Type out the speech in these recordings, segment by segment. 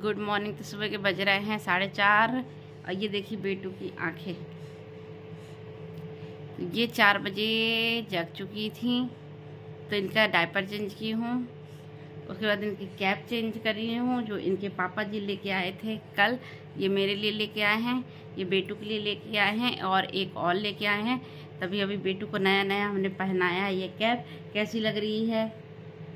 Good morning. तो सुबह के बज रहे हैं 4:30 और ये देखिए बेटू की आंखें। तो ये 4 बजे जग चुकी थी, तो इनका डायपर चेंज की हूँ। उसके बाद इनकी कैप चेंज करी हूँ, जो इनके पापा जी लेके आए थे कल। ये मेरे लिए लेके आए हैं, ये बेटू के लिए लेके आए हैं और एक और लेके आए हैं। तभी अभी बेटू को नया नया हमने पहनाया। ये कैप कैसी लग रही है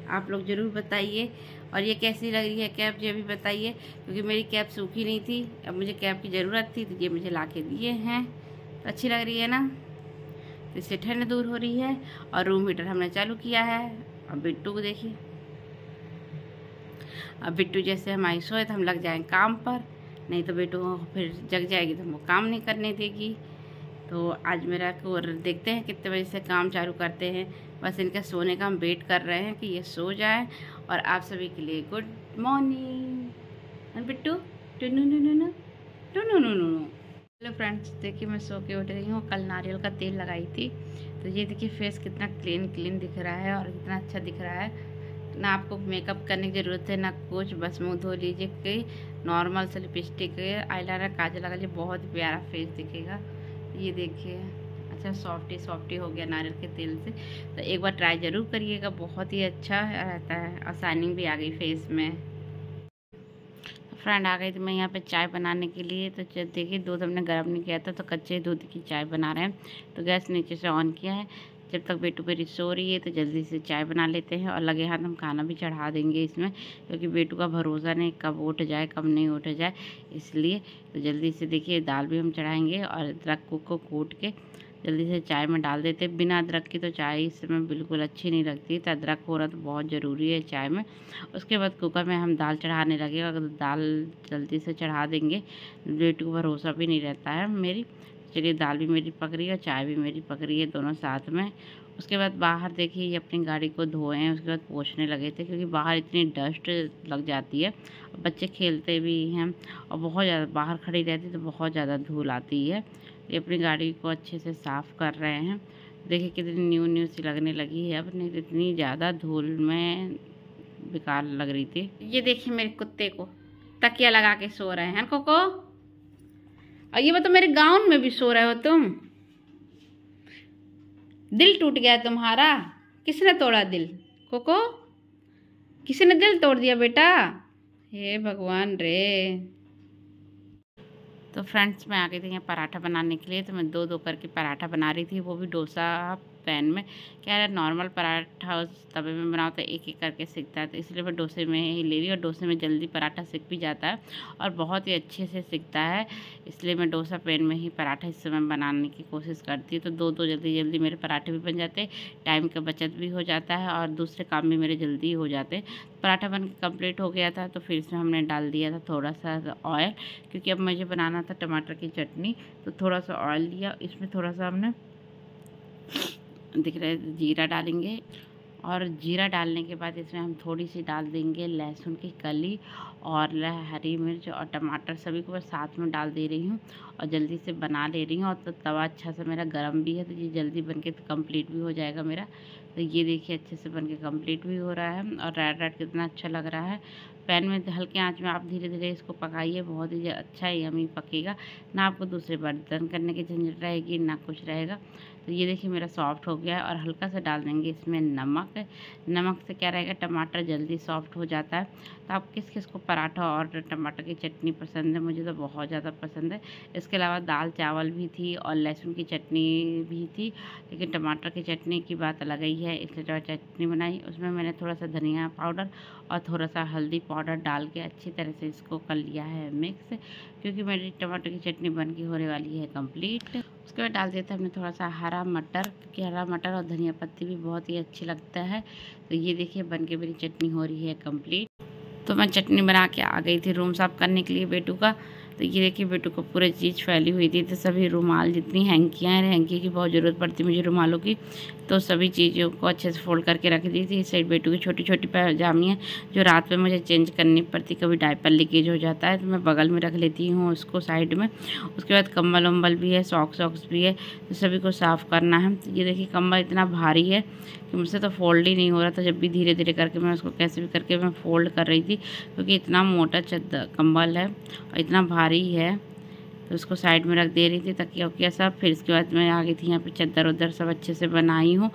आप लोग ज़रूर बताइए, और ये कैसी लग रही है कैप ये भी बताइए, क्योंकि मेरी कैप सूखी नहीं थी। अब मुझे कैप की ज़रूरत थी, तो ये मुझे ला के दिए हैं। तो अच्छी लग रही है ना, तो इससे ठंड दूर हो रही है। और रूम हीटर हमने चालू किया है। अब बिट्टू को देखिए, अब बिट्टू जैसे हमारी सोए तो हम लग जाएं काम पर, नहीं तो बिट्टू फिर जग जाएगी तो हमको काम नहीं करने देगी। तो आज मेरा को देखते हैं कितने बजे से काम चालू करते हैं। बस इनका सोने का हम वेट कर रहे हैं कि ये सो जाए। और आप सभी के लिए गुड मॉर्निंग। बिट्टू टुनु नु नु नु टुनु नु नु नु। हेलो फ्रेंड्स, देखिए मैं सो के उठ रही हूँ। कल नारियल का तेल लगाई थी, तो ये देखिए फेस कितना क्लीन दिख रहा है और कितना अच्छा दिख रहा है। ना आपको मेकअप करने की ज़रूरत है ना कुछ, बस मुँह धो लीजिए कि नॉर्मल से लिपस्टिक आईलाइनर काजल लगा लीजिए, बहुत प्यारा फेस दिखेगा। ये देखिए अच्छा सॉफ्टी हो गया नारियल के तेल से। तो एक बार ट्राई ज़रूर करिएगा, बहुत ही अच्छा रहता है और शाइनिंग भी आ गई फेस में। फ्रेंड आ गई थी मैं यहाँ पे चाय बनाने के लिए। तो देखिए दूध हमने गर्म नहीं किया था, तो कच्चे दूध की चाय बना रहे हैं। तो गैस नीचे से ऑन किया है। जब तक बेटू मेरी सो रही है तो जल्दी से चाय बना लेते हैं, और लगे हाथ हम खाना भी चढ़ा देंगे इसमें, क्योंकि बेटू का भरोसा नहीं कब उठ जाए कब नहीं उठ जाए, इसलिए। तो जल्दी से देखिए दाल भी हम चढ़ाएंगे और अदरक को कूट के जल्दी से चाय में डाल देते हैं। बिना अदरक की तो चाय इस समय बिल्कुल अच्छी नहीं लगती, तो अदरक होना तो बहुत ज़रूरी है चाय में। उसके बाद कुकर में हम दाल चढ़ाने लगे। अगर दाल जल्दी से चढ़ा देंगे, बेटू को भरोसा भी नहीं रहता है मेरी। चलिए दाल भी मेरी पक रही है और चाय भी मेरी पक रही है, दोनों साथ में। उसके बाद बाहर देखिए ये अपनी गाड़ी को धोए हैं, उसके बाद पोंछने लगे थे, क्योंकि बाहर इतनी डस्ट लग जाती है। बच्चे खेलते भी हैं और बहुत ज़्यादा बाहर खड़ी रहती तो बहुत ज़्यादा धूल आती है। ये अपनी गाड़ी को अच्छे से साफ़ कर रहे हैं। देखिए कितनी न्यू सी लगने लगी है अब, नहीं तो इतनी ज़्यादा धूल में बेकार लग रही थी। ये देखिए मेरे कुत्ते को तकिया लगा के सो रहे हैं कोको। और ये बताओ मेरे गाउन में भी सो रहे हो तुम? दिल टूट गया तुम्हारा? किसने तोड़ा दिल कोको? किसी ने दिल तोड़ दिया बेटा? हे भगवान रे। तो फ्रेंड्स मैं आ गई थी यहाँ पराठा बनाने के लिए। तो मैं दो करके पराठा बना रही थी, वो भी डोसा पैन में। क्या है नॉर्मल पराठा उस तवे में बनाओ तो एक करके सिकता है, तो इसलिए मैं डोसे में ही ले रही हूँ। और डोसे में जल्दी पराठा सिक भी जाता है और बहुत ही अच्छे से सिकता है, इसलिए मैं डोसा पैन में ही पराठा इस समय बनाने की कोशिश करती हूँ। तो दो जल्दी मेरे पराठे भी बन जाते हैं, टाइम का बचत भी हो जाता है और दूसरे काम भी मेरे जल्दी हो जाते हैं। पराठा बन के कम्प्लीट हो गया था, तो फिर इसमें हमने डाल दिया था थोड़ा सा ऑयल, क्योंकि अब मुझे बनाना था टमाटर की चटनी। तो थोड़ा सा ऑयल लिया, इसमें थोड़ा सा हमने दिख रहा है जीरा डालेंगे, और जीरा डालने के बाद इसमें हम थोड़ी सी डाल देंगे लहसुन की कली और हरी मिर्च और टमाटर, सभी को मैं साथ में डाल दे रही हूँ और जल्दी से बना ले रही हूँ। और तो तवा अच्छा से मेरा गर्म भी है, तो ये जल्दी बन के कंप्लीट भी हो जाएगा मेरा। तो ये देखिए अच्छे से बन के कंप्लीट भी हो रहा है और रेड कितना अच्छा लग रहा है। पैन में हल्के आंच में आप धीरे धीरे इसको पकाइए, बहुत ही अच्छा यमी पकेगा। ना आपको दूसरे बर्तन करने की झंझट रहेगी ना कुछ रहेगा। तो ये देखिए मेरा सॉफ्ट हो गया है। और हल्का सा डाल देंगे इसमें नमक से क्या रहेगा टमाटर जल्दी सॉफ्ट हो जाता है। तो आप किस को पराठा और टमाटर की चटनी पसंद है? मुझे तो बहुत ज़्यादा पसंद है। इसके अलावा दाल चावल भी थी और लहसुन की चटनी भी थी, लेकिन टमाटर की चटनी की बात अलग ही है, इसलिए चटनी बनाई। उसमें मैंने थोड़ा सा धनिया पाउडर और थोड़ा सा हल्दी पाउडर डाल के अच्छी तरह से इसको कर लिया है मिक्स, क्योंकि मेरी टमाटर की चटनी बन के होने वाली है कंप्लीट। उसके बाद डाल दिया था हमने थोड़ा सा हरा मटर, क्योंकि हरा मटर और धनिया पत्ती भी बहुत ही अच्छी लगता है। तो ये देखिए बन के मेरी चटनी हो रही है कंप्लीट। तो मैं चटनी बना के आ गई थी रूम साफ करने के लिए बेटू का। तो ये देखिए बेटू को पूरी चीज़ फैली हुई थी, तो सभी रुमाल जितनी हैंकियाँ हैं, हैंकी की बहुत ज़रूरत पड़ती मुझे रुमालों की, तो सभी चीज़ों को अच्छे से फोल्ड करके रख दी थी। इस साइड बेटू की छोटी छोटी पैजामियाँ जो रात में मुझे चेंज करनी पड़ती, कभी डायपर लीकेज हो जाता है तो मैं बगल में रख लेती हूँ उसको साइड में। उसके बाद कम्बल वम्बल भी है, सॉक्स भी है, तो सभी को साफ़ करना है। तो ये देखिए कम्बल इतना भारी है कि मुझसे तो फोल्ड ही नहीं हो रहा था, जब भी धीरे धीरे करके मैं उसको कैसे भी करके मैं फोल्ड कर रही थी, क्योंकि इतना मोटा चद्दर कम्बल है और इतना भारी है। तो उसको साइड में रख दे रही थी तकिया वकिया सब। फिर इसके बाद मैं आ गई थी यहाँ पे चद्दर उद्दर सब अच्छे से बनाई हूँ।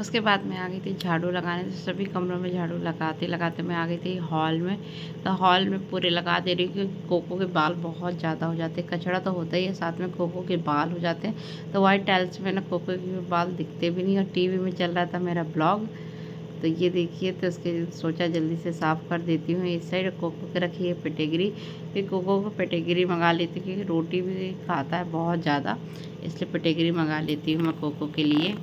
उसके बाद मैं आ गई थी झाड़ू लगाने, तो सभी कमरों में झाड़ू लगाते लगाते मैं आ गई थी हॉल में। तो हॉल में पूरे लगा दे रही हूँ क्योंकि कोको के बाल बहुत ज़्यादा हो जाते हैं, कचरा तो होता ही है, साथ में कोको के बाल हो जाते हैं। तो वाइट टाइल्स में ना कोको के बाल दिखते भी नहीं। और टीवी में चल रहा था मेरा ब्लॉग, तो ये देखिए, तो उसके सोचा जल्दी से साफ़ कर देती हूँ। इस साइड कोको के रखी है पेटेगिरी, फिर कोको को पेटेगिरी मंगा लेती हूँ क्योंकि रोटी भी खाता है बहुत ज़्यादा, इसलिए पेटेगिरी मंगा लेती हूँ मैं कोको के लिए।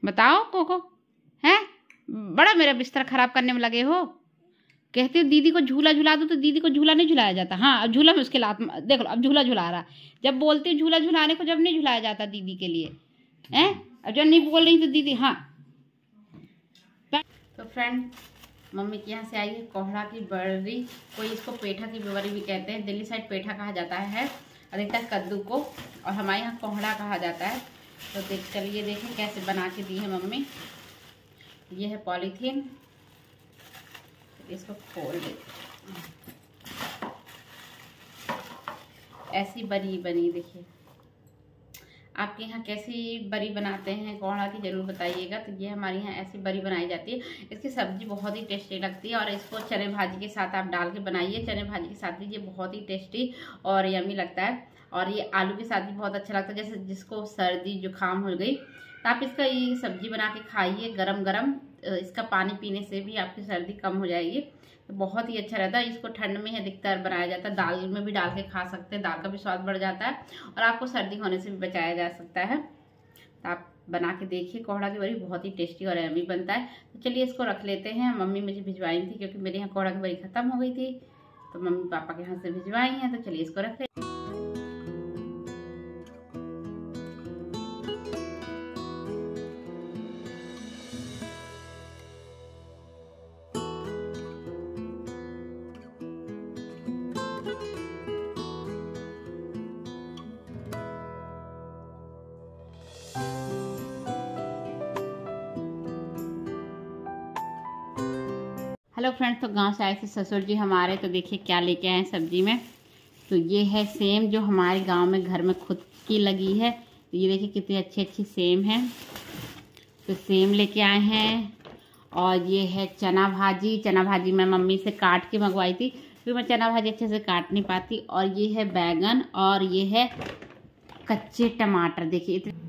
बताओ कोको, हैं बड़ा मेरा बिस्तर खराब करने में लगे हो। कहते हो दीदी को झूला झुला दो, तो दीदी को झूला नहीं झुलाया जाता। हाँ, अब झूला में उसके लात देख लो, अब झूला झुला रहा। जब बोलते हो झूला झुलाने को, जब नहीं झुलाया जाता दीदी के लिए, हैं। अब जब नहीं बोल रही तो दीदी, हाँ। तो फ्रेंड, मम्मी के यहाँ से आई है कोहड़ा की बड़ी, कोई इसको पेठा की बड़ी भी कहते हैं, दिल्ली साइड पेठा कहा जाता है अधिकतर कद्दू को, और हमारे यहाँ कोहड़ा कहा जाता है। तो चलिए देखें कैसे बना के दी है मम्मी। ये है पॉलीथीन, इसको खोल देते, ऐसी बरी बनी। देखिए आपके यहाँ कैसी बरी बनाते हैं कोहड़ा की, जरूर बताइएगा। तो ये हमारे यहाँ ऐसी बरी बनाई जाती है। इसकी सब्जी बहुत ही टेस्टी लगती है, और इसको चने भाजी के साथ आप डाल के बनाइए, चने भाजी के साथ लीजिए, बहुत ही टेस्टी और यमी लगता है। और ये आलू के साथ भी बहुत अच्छा लगता है, जैसे जिसको सर्दी जुकाम हो गई तो आप इसका ये सब्जी बना के खाइए गरम गरम। इसका पानी पीने से भी आपकी सर्दी कम हो जाएगी, तो बहुत ही अच्छा रहता है। इसको ठंड में ही अधिकतर बनाया जाता है, दाल में भी डाल के खा सकते हैं, दाल का भी स्वाद बढ़ जाता है और आपको सर्दी होने से भी बचाया जा सकता है। तो आप बना के देखिए, कोहड़ा की बरी बहुत ही टेस्टी और यम्मी बनता है। तो चलिए इसको रख लेते हैं। मम्मी मुझे भिजवाई थी क्योंकि मेरे यहाँ कोहड़ा की बरी खत्म हो गई थी, तो मम्मी पापा के यहाँ से भिजवाई हैं। तो चलिए इसको रख लेते हैं। हेलो फ्रेंड्स, तो गांव से आए थे ससुर जी हमारे, तो देखिए क्या लेके आए हैं सब्जी में। तो ये है सेम जो हमारे गांव में घर में खुद की लगी है। तो ये देखिए कितनी अच्छी अच्छी सेम है, तो सेम लेके आए हैं। और ये है चना भाजी, चना भाजी मैं मम्मी से काट के मंगवाई थी क्योंकि मैं चना भाजी अच्छे से काट नहीं पाती। और ये है बैगन, और ये है कच्चे टमाटर। देखिए इतने।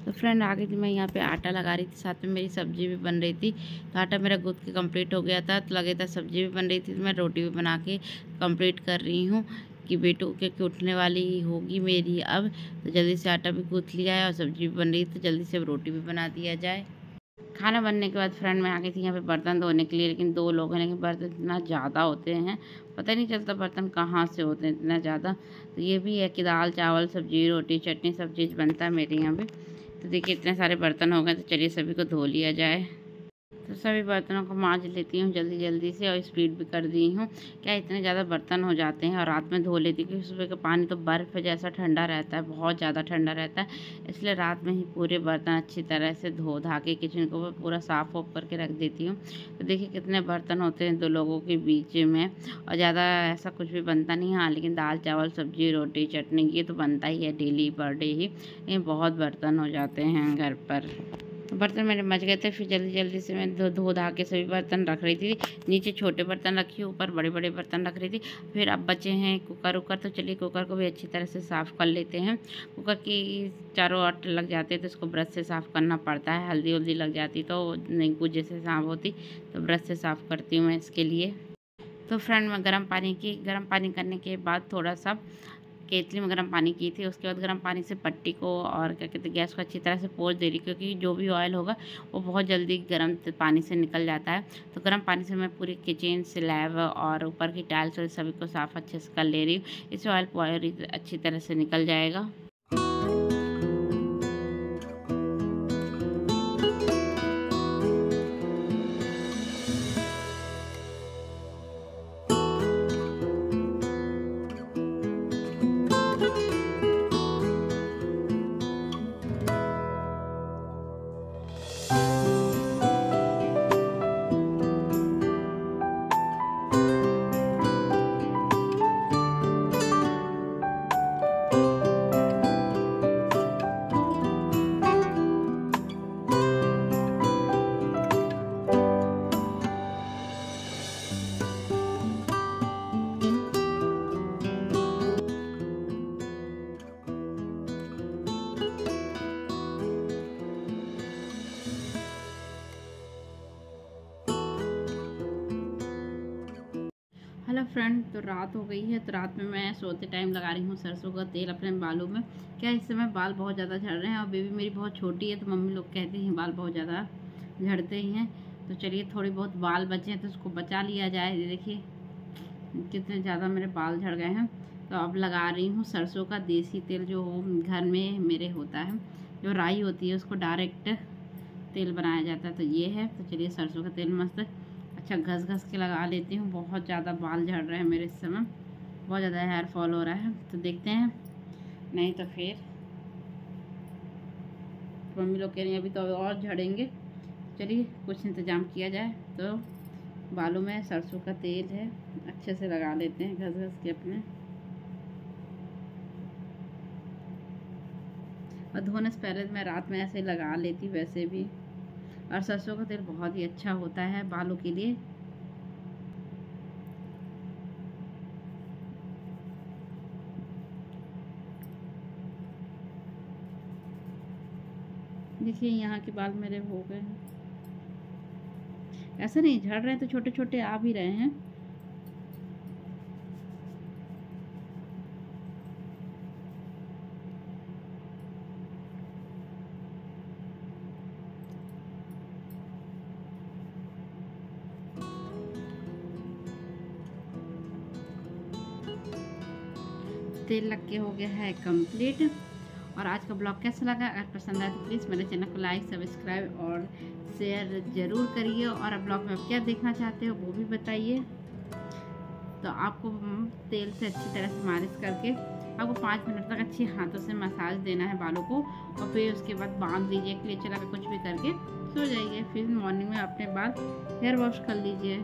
तो फ्रेंड आ गई थी, मैं यहाँ पे आटा लगा रही थी, साथ में मेरी सब्जी भी बन रही थी। तो आटा मेरा गूँथ के कंप्लीट हो गया था, तो लगे था सब्जी भी बन रही थी, तो मैं रोटी भी बना के कंप्लीट कर रही हूँ कि बेटू के उठने वाली होगी मेरी अब, तो जल्दी से आटा भी गूँथ लिया है और सब्जी भी बन रही थी, तो जल्दी से अब रोटी भी बना दिया जाए। खाना बनने के बाद फ्रेंड मैं आ गई थी यहाँ पे बर्तन धोने के लिए, लेकिन 2 लोग हैं, लेकिन बर्तन इतना ज़्यादा होते हैं, पता ही नहीं चलता बर्तन कहाँ से होते हैं इतना ज़्यादा। तो ये भी है कि दाल चावल सब्जी रोटी चटनी सब चीज़ बनता है मेरे यहाँ भी। तो देखिए इतने सारे बर्तन हो गए, तो चलिए सभी को धो लिया जाए। तो सभी बर्तनों को मांज लेती हूँ जल्दी जल्दी से, और स्पीड भी कर दी हूँ। क्या इतने ज़्यादा बर्तन हो जाते हैं, और रात में धो लेती हूँ क्योंकि सुबह का पानी तो बर्फ़ जैसा ठंडा रहता है, बहुत ज़्यादा ठंडा रहता है, इसलिए रात में ही पूरे बर्तन अच्छी तरह से धो धा के किचन को पूरा साफ़ ऑफ करके रख देती हूँ। तो देखिए कितने बर्तन होते हैं 2 लोगों के बीच में, और ज़्यादा ऐसा कुछ भी बनता नहीं। हाँ, लेकिन दाल चावल सब्जी रोटी चटनी ये तो बनता ही है डेली पर डे ही, लेकिन बहुत बर्तन हो जाते हैं घर पर। बर्तन मेरे मच गए थे, फिर जल्दी जल्दी से मैं धो धा के सभी बर्तन रख रही थी। नीचे छोटे बर्तन रखी, ऊपर बड़े बड़े बर्तन रख रही थी। फिर अब बचे हैं कुकर उकर, तो चलिए कुकर को भी अच्छी तरह से साफ़ कर लेते हैं। कुकर की चारों ओर लग जाते हैं तो इसको ब्रश से साफ़ करना पड़ता है, हल्दी वल्दी लग जाती तो नहीं कुछ जैसे साफ़ होती, तो ब्रश से साफ़ करती हूँ मैं इसके लिए। तो फ्रेंड मैं गर्म पानी करने के बाद थोड़ा सा केतली में गर्म पानी की थी। उसके बाद गर्म पानी से पट्टी को और क्या कहते हैं गैस को अच्छी तरह से पोंछ दे रही, क्योंकि जो भी ऑयल होगा वो बहुत जल्दी गर्म पानी से निकल जाता है। तो गर्म पानी से मैं पूरी किचन स्लैब और ऊपर की टाइल्स और सभी को साफ़ अच्छे से कर ले रही हूँ। इससे ऑयल पूरी अच्छी तरह से निकल जाएगा। हेलो फ्रेंड, तो रात हो गई है। तो रात में मैं सोते टाइम लगा रही हूँ सरसों का तेल अपने बालों में। क्या इस समय बाल बहुत ज़्यादा झड़ रहे हैं और बेबी मेरी बहुत छोटी है, तो मम्मी लोग कहती हैं बाल बहुत ज़्यादा झड़ते ही हैं। तो चलिए थोड़ी बहुत बाल बचे हैं तो उसको बचा लिया जाए। ये देखिए कितने ज़्यादा मेरे बाल झड़ गए हैं। तो अब लगा रही हूँ सरसों का देसी तेल, जो घर में मेरे होता है। जो राई होती है उसको डायरेक्ट तेल बनाया जाता है, तो ये है। तो चलिए सरसों का तेल मस्त अच्छा घस घस के लगा लेती हूँ। बहुत ज़्यादा बाल झड़ रहे हैं मेरे इस समय, बहुत ज़्यादा हेयर फॉल हो रहा है। तो देखते हैं, नहीं तो फिर मम्मी लोग कह रही हैं अभी तो और झड़ेंगे। चलिए कुछ इंतज़ाम किया जाए। तो बालों में सरसों का तेल है, अच्छे से लगा लेते हैं घस घस के अपने। और धोने से पहले मैं रात में ऐसे लगा लेती वैसे भी। और सरसों का तेल बहुत ही अच्छा होता है बालों के लिए। देखिए यहाँ के बाल मेरे हो गए हैं। ऐसा नहीं झड़ रहे हैं, तो छोटे छोटे आ भी रहे हैं। तेल लग के हो गया है कंप्लीट। और आज का ब्लॉग कैसा लगा? अगर पसंद आए तो प्लीज़ मेरे चैनल को लाइक, सब्सक्राइब और शेयर ज़रूर करिए। और अब ब्लॉग में आप क्या देखना चाहते हो वो भी बताइए। तो आपको तेल से अच्छी तरह से मालिश करके आपको 5 मिनट तक अच्छी हाथों से मसाज देना है बालों को। और फिर उसके बाद बांध लीजिए, क्लेचर लगा कुछ भी करके सो जाइए। फिर मॉर्निंग में अपने बाल हेयर वॉश कर लीजिए।